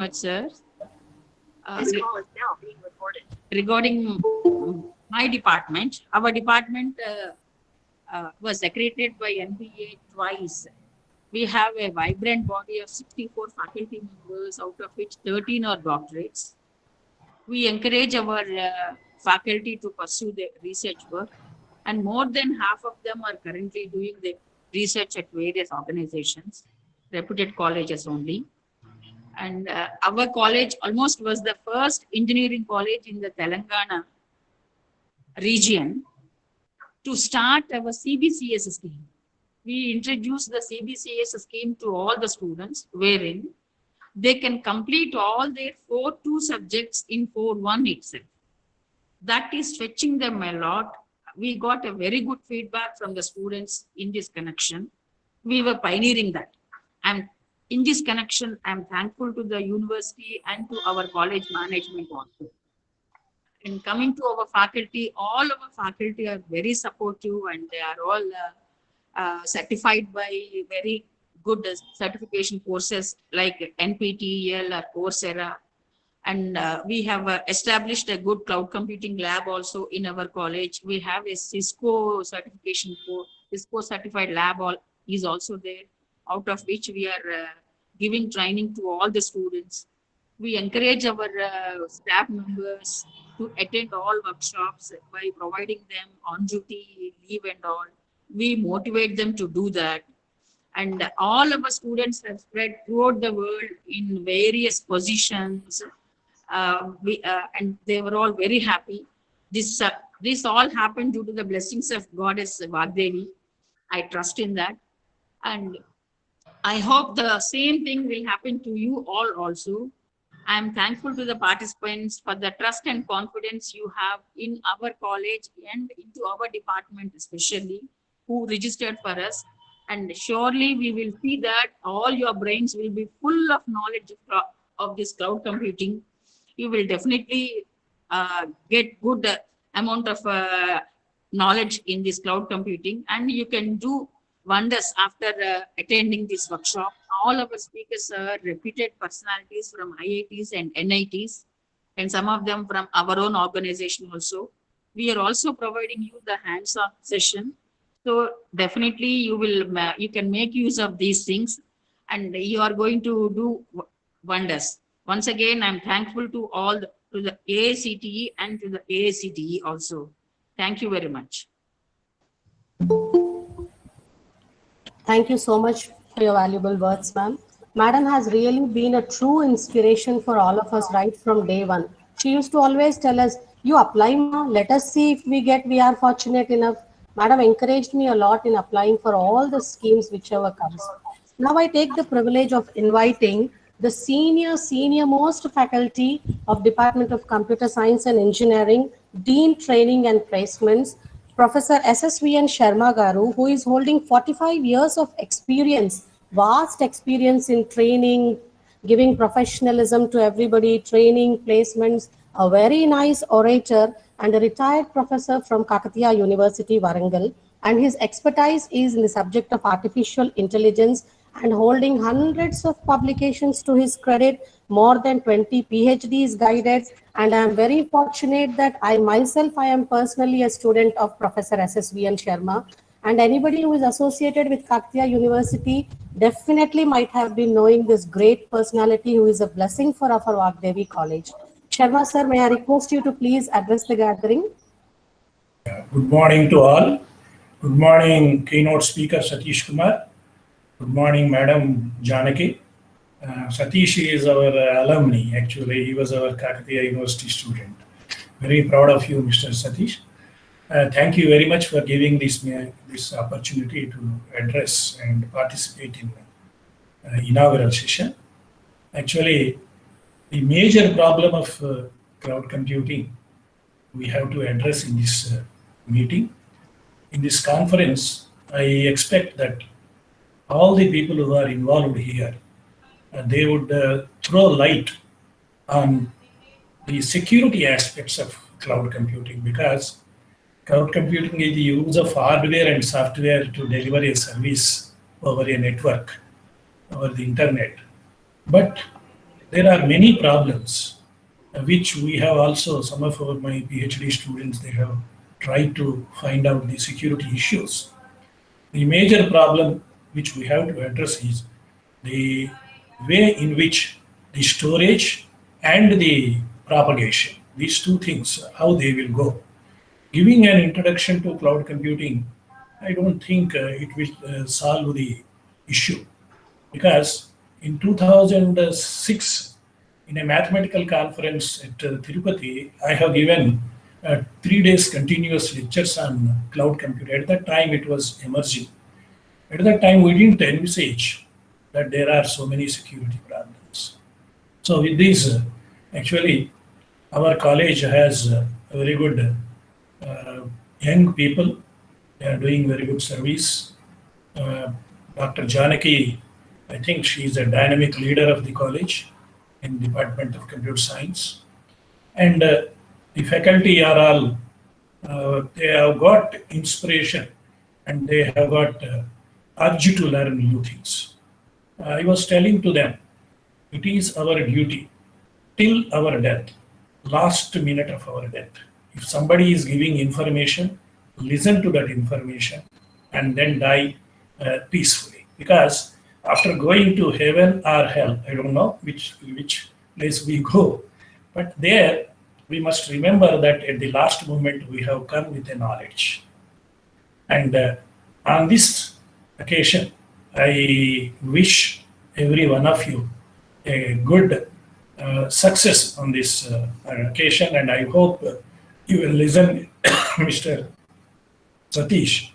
much, sir. This call is now being recorded. Regarding my department, our department was accredited by NBA twice. We have a vibrant body of 64 faculty members, out of which 13 are doctorates. We encourage our faculty to pursue their research work, and more than half of them are currently doing the research at various organizations, reputed colleges only. And our college almost was the first engineering college in the Telangana region to start our CBCS scheme. We introduced the CBCS scheme to all the students, wherein they can complete all their 4-2 subjects in 4-1 itself. That is fetching them a lot. We got a very good feedback from the students in this connection. We were pioneering that. And in this connection, I'm thankful to the university and to our college management also. And coming to our faculty, all our faculty are very supportive, and they are all certified by very good certification courses like NPTEL or Coursera. And we have established a good cloud computing lab also in our college. We have a Cisco certification course, Cisco certified lab is also there, out of which we are giving training to all the students. We encourage our staff members to attend all workshops by providing them on-duty leave and all. We motivate them to do that. And all our students have spread throughout the world in various positions. And they were all very happy. This all happened due to the blessings of Goddess Vagdevi. I trust in that. And I hope the same thing will happen to you all also. I am thankful to the participants for the trust and confidence you have in our college and into our department especially, who registered for us. And surely we will see that all your brains will be full of knowledge of this cloud computing. You will definitely get good amount of knowledge in this cloud computing, and you can do wonders after attending this workshop. All our speakers are reputed personalities from IITs and NITs, and some of them from our own organization also. We are also providing you the hands-on session. So definitely you can make use of these things, and you are going to do wonders. Once again, I'm thankful to all to the AICTE and to the AICTE also. Thank you very much. Thank you so much for your valuable words, ma'am. Madam has really been a true inspiration for all of us right from day one. She used to always tell us, you apply, ma, let us see if we are fortunate enough. Madam encouraged me a lot in applying for all the schemes whichever comes. Now I take the privilege of inviting the senior most faculty of Department of Computer Science and Engineering, Dean Training and Placements, Professor SSVN Sharma Garu, who is holding 45 years of experience, vast experience in training, giving professionalism to everybody, training, placements, a very nice orator and a retired professor from Kakatiya University, Warangal. And his expertise is in the subject of artificial intelligence and holding hundreds of publications to his credit, more than 20 PhDs guided. And I am very fortunate that I am personally a student of Professor SSVN Sharma. And anybody who is associated with Kakatiya University definitely might have been knowing this great personality who is a blessing for our Vagdevi College. Sharma sir, may I request you to please address the gathering? Good morning to all. Good morning, keynote speaker Satish Kumar. Good morning, Madam Janaki. Satish is our alumni, actually. He was our Kakatiya University student. Very proud of you, Mr. Satish. Thank you very much for giving this opportunity to address and participate in inaugural session. Actually, the major problem of cloud computing we have to address in this meeting. In this conference, I expect that all the people who are involved here, they would throw light on the security aspects of cloud computing, because cloud computing is the use of hardware and software to deliver a service over a network, over the internet. But there are many problems which we have also, some of my PhD students, they have tried to find out the security issues. The major problem which we have to address is the way in which the storage and the propagation, these two things, how they will go. Giving an introduction to cloud computing, I don't think it will solve the issue, because in 2006, in a mathematical conference at Tirupati, I have given 3 days continuous lectures on cloud computing. At that time, it was emerging. At that time, we didn't envisage that there are so many security problems. So with this, actually, our college has very good young people. They are doing very good service. Dr. Janaki, I think she is a dynamic leader of the college in Department of Computer Science. And the faculty are all, they have got inspiration and they have got urge to learn new things. I was telling to them, it is our duty till our death, last minute of our death. If somebody is giving information, listen to that information and then die peacefully. Because after going to heaven or hell, I don't know which place we go, but there we must remember that at the last moment we have come with a knowledge. And on this occasion, I wish every one of you a good success on this occasion, and I hope you will listen Mr. Satish,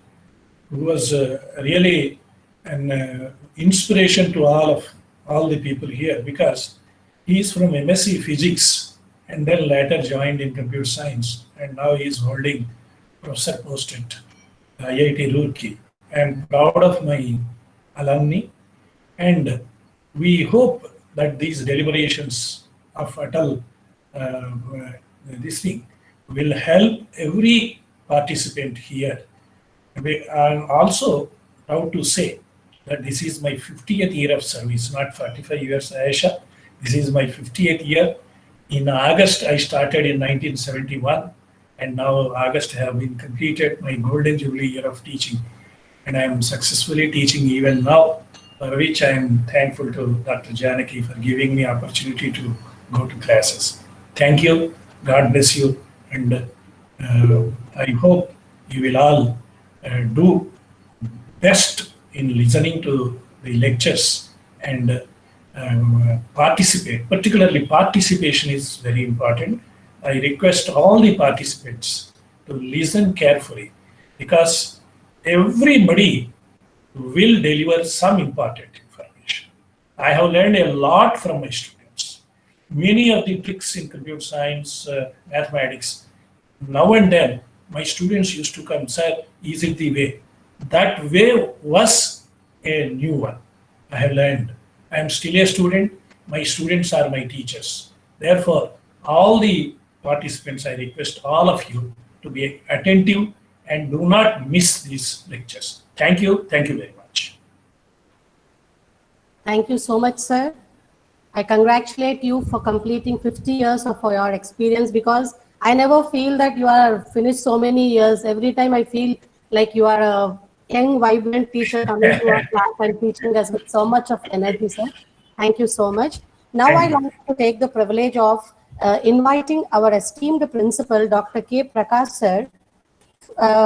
who was really an inspiration to all the people here, because he is from MSc Physics and then later joined in computer science, and now he is holding professor post at IIT Roorkee. I am proud of my alumni, and we hope that these deliberations of Atal, this thing, will help every participant here. I am also proud to say that this is my 50th year of service, not 45 years, Aisha. This is my 50th year. In August, I started in 1971, and now August have been completed my golden jubilee year of teaching. And I am successfully teaching even now, for which I am thankful to Dr. Janaki for giving me opportunity to go to classes. Thank you, God bless you, and I hope you will all do best in listening to the lectures and participate. Particularly participation is very important. I request all the participants to listen carefully, because everybody will deliver some important information. I have learned a lot from my students. Many of the tricks in computer science, mathematics, now and then my students used to come, sir, is it the way? That way was a new one. I have learned. I am still a student. My students are my teachers. Therefore, all the participants, I request all of you to be attentive and do not miss these lectures. Thank you. Thank you very much. Thank you so much, sir. I congratulate you for completing 50 years of your experience, because I never feel that you are finished so many years. Every time I feel like you are a young, vibrant teacher coming to our class and teaching us with so much of energy, sir. Thank you so much. Now I'd like to take the privilege of inviting our esteemed principal, Dr. K. Prakash, sir,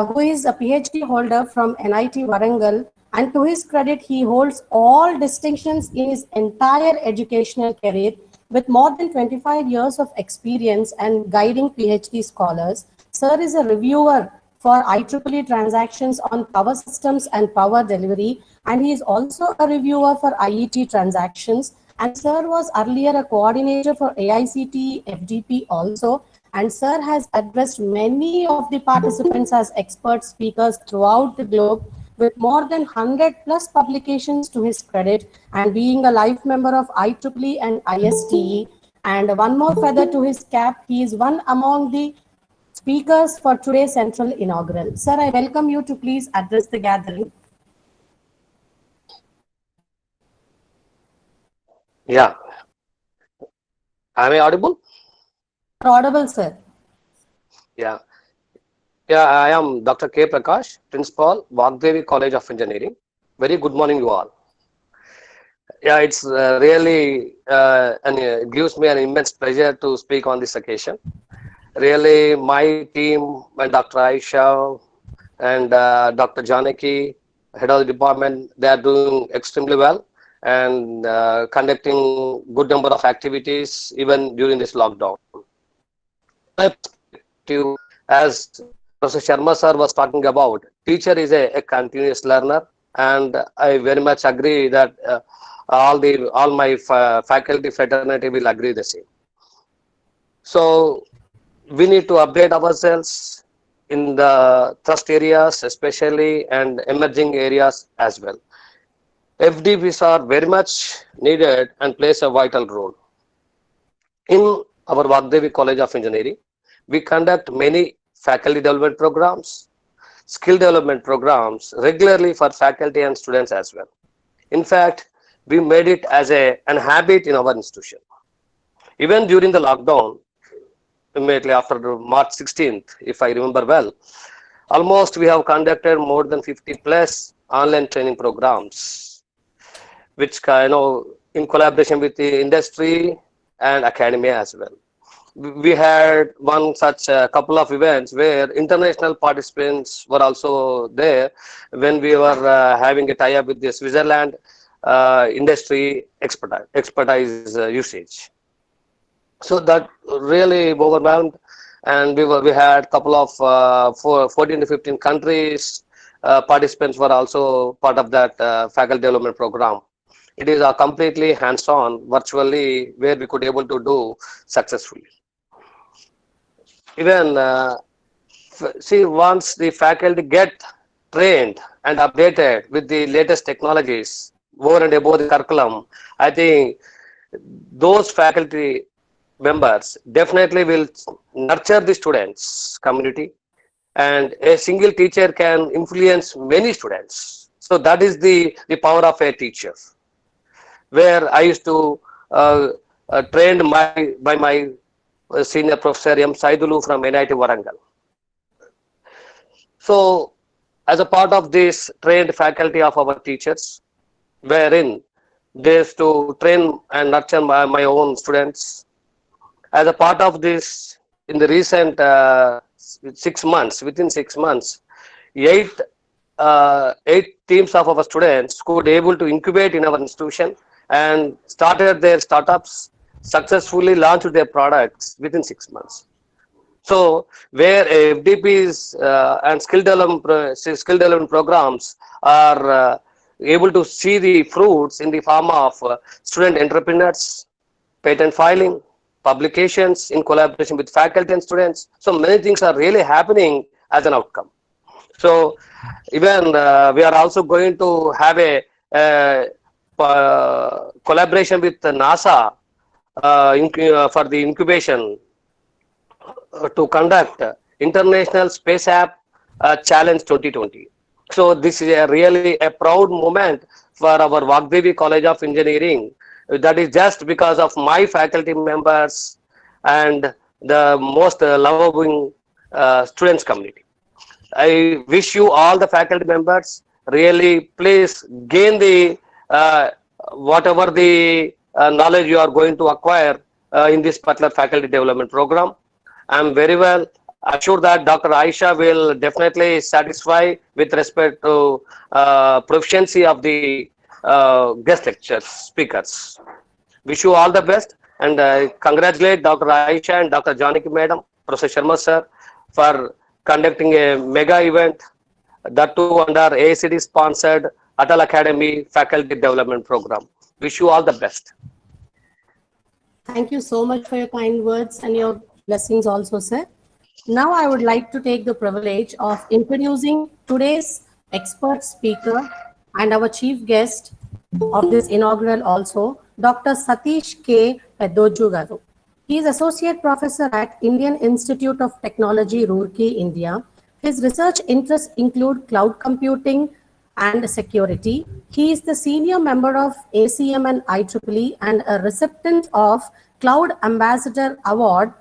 who is a PhD holder from NIT Warangal, and to his credit, he holds all distinctions in his entire educational career with more than 25 years of experience and guiding PhD scholars. Sir is a reviewer for IEEE transactions on power systems and power delivery, and he is also a reviewer for IET transactions. And sir was earlier a coordinator for AICTE FDP also. And sir has addressed many of the participants as expert speakers throughout the globe, with more than 100 plus publications to his credit, and being a life member of IEEE and ISTE. And one more feather to his cap, he is one among the speakers for today's central inaugural. Sir, I welcome you to please address the gathering. Yeah. Am I audible? Audible, sir. Yeah. Yeah, I am Dr. K. Prakash, Principal, Vagdevi College of Engineering. Very good morning, you all. Yeah, it's really and it gives me an immense pleasure to speak on this occasion. Really, my team and Dr. Aisha and Dr. Janaki, head of the department, they are doing extremely well and conducting good number of activities even during this lockdown. My perspective, as Professor Sharma sir was talking about, teacher is a continuous learner, and I very much agree that all my faculty fraternity will agree the same. So we need to update ourselves in the thrust areas especially and emerging areas as well. FDPs are very much needed and plays a vital role. In our Vagdevi College of Engineering, we conduct many faculty development programs, skill development programs regularly for faculty and students as well. In fact, we made it as an habit in our institution. Even during the lockdown, immediately after March 16th, if I remember well, almost we have conducted more than 50 plus online training programs, which in collaboration with the industry and academia as well. We had one such couple of events where international participants were also there when we were having a tie-up with the Switzerland industry expertise usage. So that really overwhelmed, and we had couple of 14 to 15 countries participants were also part of that faculty development program. It is a completely hands-on virtually where we could able to do successfully. Even see, once the faculty get trained and updated with the latest technologies over and above the curriculum, I think those faculty members definitely will nurture the students community, and a single teacher can influence many students. So that is the power of a teacher, where I used to trained by my senior professor M. Saidulu from NIT Warangal. So as a part of this trained faculty of our teachers, wherein they used to train and nurture my own students. As a part of this, in the recent 6 months, within 6 months, eight teams of our students could able to incubate in our institution and started their startups, successfully launched their products within 6 months. So where FDPs and skill development programs are able to see the fruits in the form of student entrepreneurs, patent filing, publications in collaboration with faculty and students. So many things are really happening as an outcome. So even we are also going to have a collaboration with NASA for the incubation to conduct International Space App Challenge 2020. So this is really a proud moment for our Vagdevi College of Engineering. That is just because of my faculty members and the most loving students community. I wish you all the faculty members really please gain the whatever the knowledge you are going to acquire in this particular faculty development program. I am very well assured that Dr. Aisha will definitely satisfy with respect to proficiency of the guest lecture speakers. Wish you all the best, and congratulate Dr. Aisha and Dr. Janaki Madam, Professor Sharma sir, for conducting a mega event, that too under AICD sponsored Atal Academy Faculty Development Program. Wish you all the best. Thank you so much for your kind words and your blessings also, sir. Now I would like to take the privilege of introducing today's expert speaker and our chief guest of this inaugural also, Dr. Satish K. Peddoju Garu. He is Associate Professor at Indian Institute of Technology, Roorkee, India. His research interests include cloud computing and security. He is the senior member of ACM and IEEE and a recipient of Cloud Ambassador Award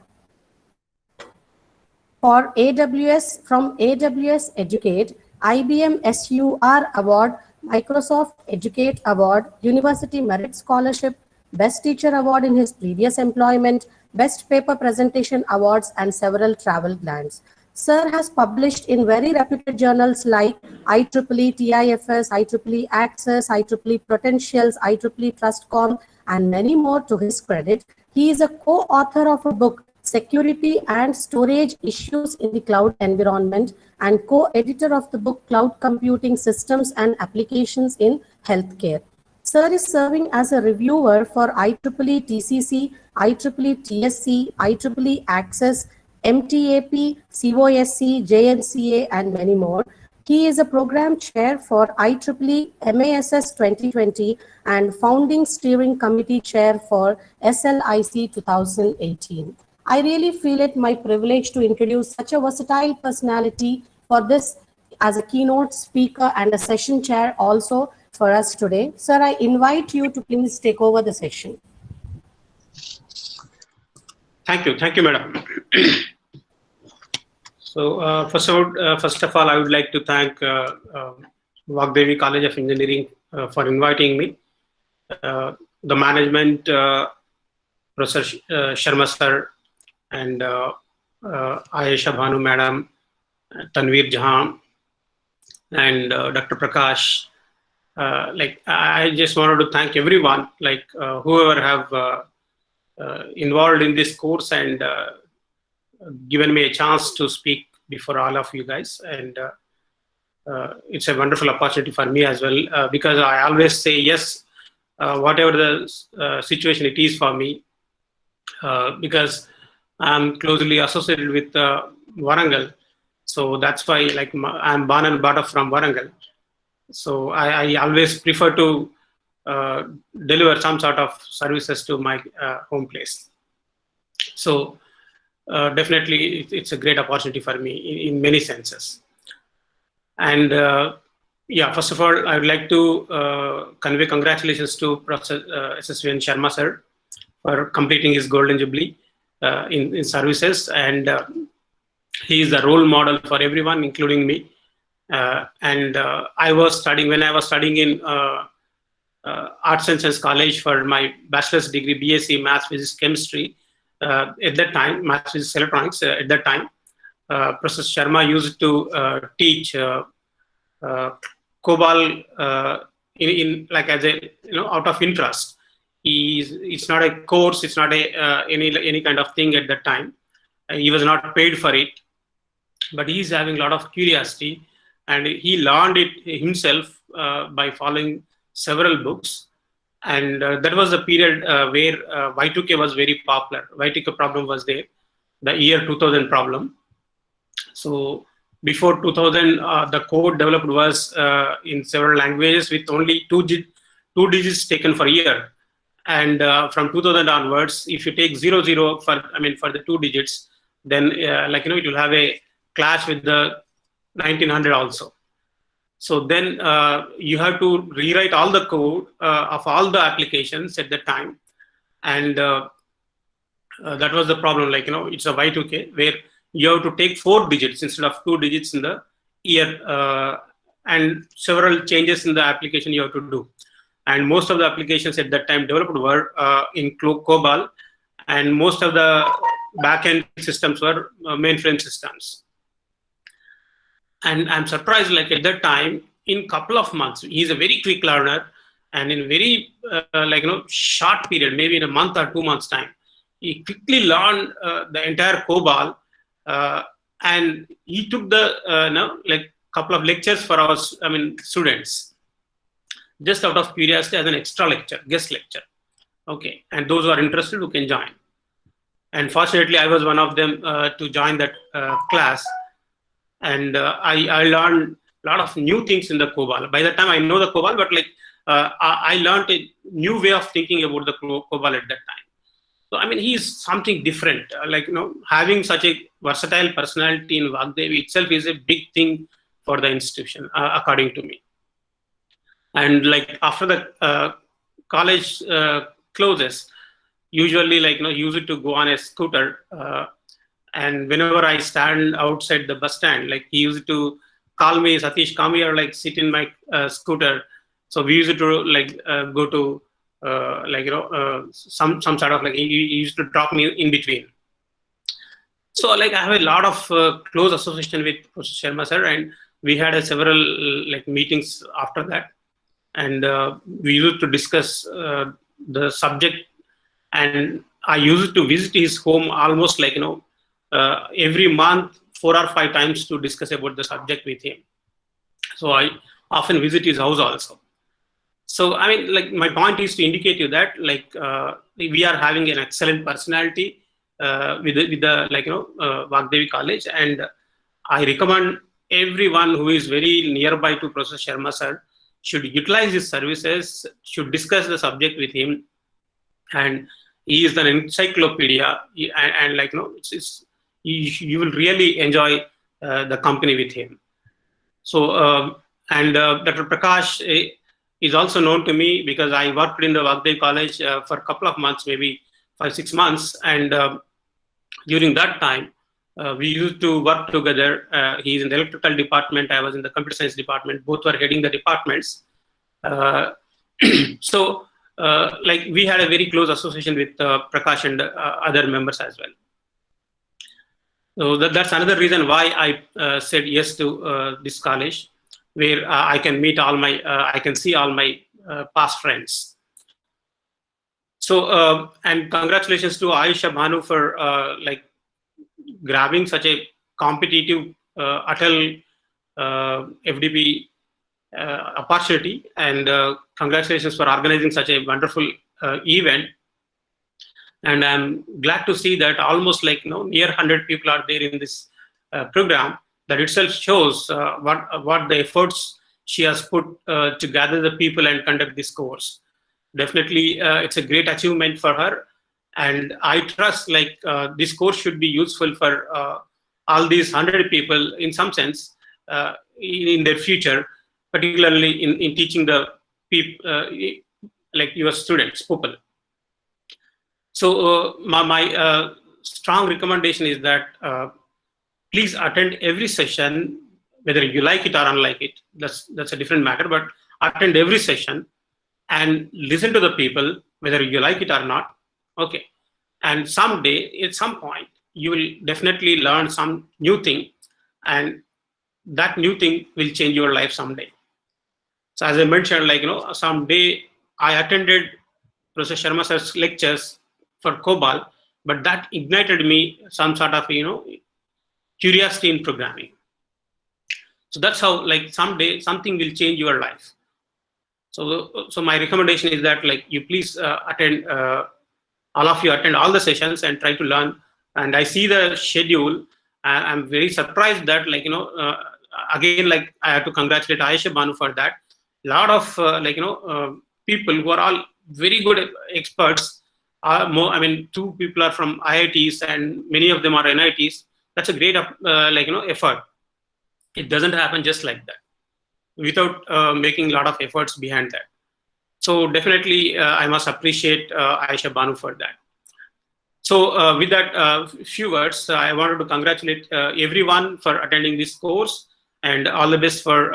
for AWS from AWS Educate, IBM SUR Award, Microsoft Educate Award, University Merit Scholarship, Best Teacher Award in his previous employment, Best Paper Presentation Awards, and several travel grants. Sir has published in very reputed journals like IEEE TIFS, IEEE Access, IEEE Potentials, IEEE TrustCom, and many more to his credit. He is a co-author of a book, Security and Storage Issues in the Cloud Environment, and co-editor of the book Cloud Computing Systems and Applications in Healthcare. Sir is serving as a reviewer for IEEE TCC, IEEE TSC, IEEE Access, MTAP, COSC, JNCA, and many more. He is a program chair for IEEE MASS 2020 and founding steering committee chair for SLIC 2018. I really feel it my privilege to introduce such a versatile personality for this as a keynote speaker and a session chair also for us today. Sir, I invite you to please take over the session. Thank you, madam. So first of all, I would like to thank Vagdevi College of Engineering for inviting me. The management, Professor Sharma sir, and Ayesha Bhanu madam, Tanveer Jahan, and Dr. Prakash. I just wanted to thank everyone, whoever have involved in this course and given me a chance to speak before all of you guys. And it's a wonderful opportunity for me as well, because I always say yes, whatever the situation it is for me, because I'm closely associated with Warangal. So that's why I'm born and brought up from Warangal. So I always prefer to deliver some sort of services to my home place. So definitely it's a great opportunity for me in many senses. And yeah, first of all, I would like to convey congratulations to Professor SSVN Sharma sir for completing his Golden Jubilee in services. And he is a role model for everyone, including me. And when I was studying in Arts and Science College for my bachelor's degree, BSc Maths, Physics, Chemistry, at that time, Maths, Physics, Electronics, at that time, Professor Sharma used to teach COBOL as a, out of interest. It's not a course, it's not any kind of thing at that time. He was not paid for it, but he's having a lot of curiosity, and he learned it himself by following several books. And that was the period where Y2K was very popular. Y2K problem was there, the year 2000 problem. So before 2000, the code developed was in several languages with only two digits taken for year. And from 2000 onwards, if you take 00 for the 2 digits, then it will have a clash with the 1900 also. So then you have to rewrite all the code of all the applications at that time. And that was the problem, it's a Y2K where you have to take 4 digits instead of 2 digits in the year, and several changes in the application you have to do. And most of the applications at that time developed were in COBOL, and most of the backend systems were mainframe systems. And I'm surprised, at that time, in couple of months, he's a very quick learner, and in very short period, maybe in a month or 2 months time, he quickly learned the entire COBOL, and he took the couple of lectures for our students, just out of curiosity as an extra lecture, guest lecture. Okay, and those who are interested who can join. And fortunately, I was one of them to join that class. And I learned a lot of new things in the COBOL. By the time I know the COBOL, but I learned a new way of thinking about the COBOL at that time. So he's something different. Having such a versatile personality in Vagdevi itself is a big thing for the institution, according to me. And after the college closes, usually used to go on a scooter. And whenever I stand outside the bus stand, like he used to call me, Satish, come here, like sit in my scooter. So we used to go to some sort of he used to drop me in between. So I have a lot of close association with Professor Sharma sir, and we had several meetings after that, and we used to discuss the subject. And I used to visit his home almost every month, 4 or 5 times, to discuss about the subject with him. So I often visit his house also. So I mean, my point is to indicate you that we are having an excellent personality with the Vagdevi College, and I recommend everyone who is very nearby to Professor Sharma sir should utilize his services, should discuss the subject with him, and he is an encyclopedia, and you will really enjoy the company with him. So and Dr. Prakash is also known to me because I worked in the Vagdevi College for a couple of months, maybe 5-6 months, and during that time we used to work together. He's in the electrical department, I was in the computer science department, both were heading the departments. So we had a very close association with Prakash and other members as well. So that's another reason why I said yes to this college, where I can meet all my, I can see all my past friends. So and congratulations to Aisha Bhanu for grabbing such a competitive Atal FDP opportunity, and congratulations for organizing such a wonderful event. And I'm glad to see that almost near 100 people are there in this program. That itself shows what the efforts she has put to gather the people and conduct this course. Definitely, it's a great achievement for her, and I trust this course should be useful for all these 100 people in some sense in their future, particularly in teaching the people your students, people. So my strong recommendation is that please attend every session, whether you like it or unlike it. That's a different matter, but attend every session and listen to the people, whether you like it or not. Okay. And someday, at some point, you will definitely learn some new thing, and that new thing will change your life someday. So as I mentioned, someday I attended Professor Sharma sir's lectures for COBOL, but that ignited me some sort of curiosity in programming. So that's how someday something will change your life. So my recommendation is that you please attend, all of you attend all the sessions and try to learn. And I see the schedule. I'm very surprised that again I have to congratulate Aisha Bhanu for that. A lot of people who are all very good experts. I mean, 2 people are from IITs and many of them are NITs. That's a great effort. It doesn't happen just like that without making a lot of efforts behind that. So definitely I must appreciate Aisha Bhanu for that. So with that few words, I wanted to congratulate everyone for attending this course, and all the best for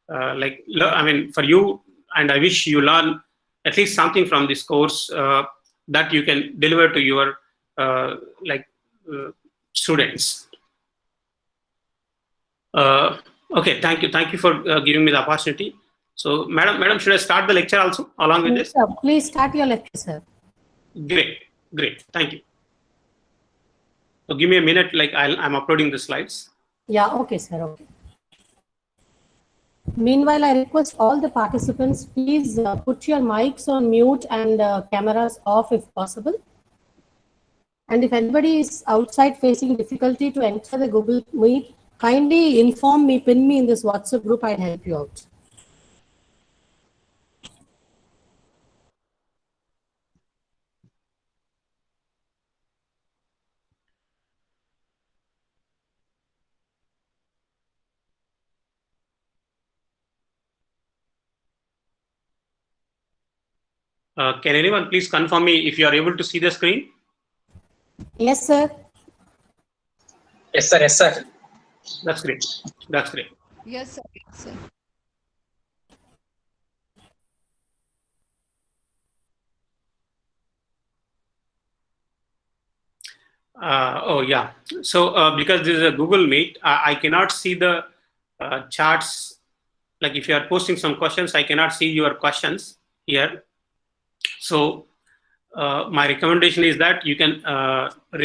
for you, and I wish you learn at least something from this course that you can deliver to your students. Okay, thank you for giving me the opportunity. So, madam, should I start the lecture also along with this? Sir, please start your lecture, sir. Great. Thank you. So, give me a minute. I'm uploading the slides. Yeah. Okay, sir. Okay. Meanwhile, I request all the participants, please put your mics on mute and cameras off if possible. And if anybody is outside facing difficulty to enter the Google Meet, kindly inform me, pin me in this WhatsApp group, I'll help you out. Can anyone please confirm me if you are able to see the screen? Yes, sir. Yes, sir. Yes, sir. That's great. That's great. Yes, sir. Yes, sir. Oh, yeah. So because this is a Google Meet, I cannot see the charts. Like if you are posting some questions, I cannot see your questions here. So my recommendation is that you can raise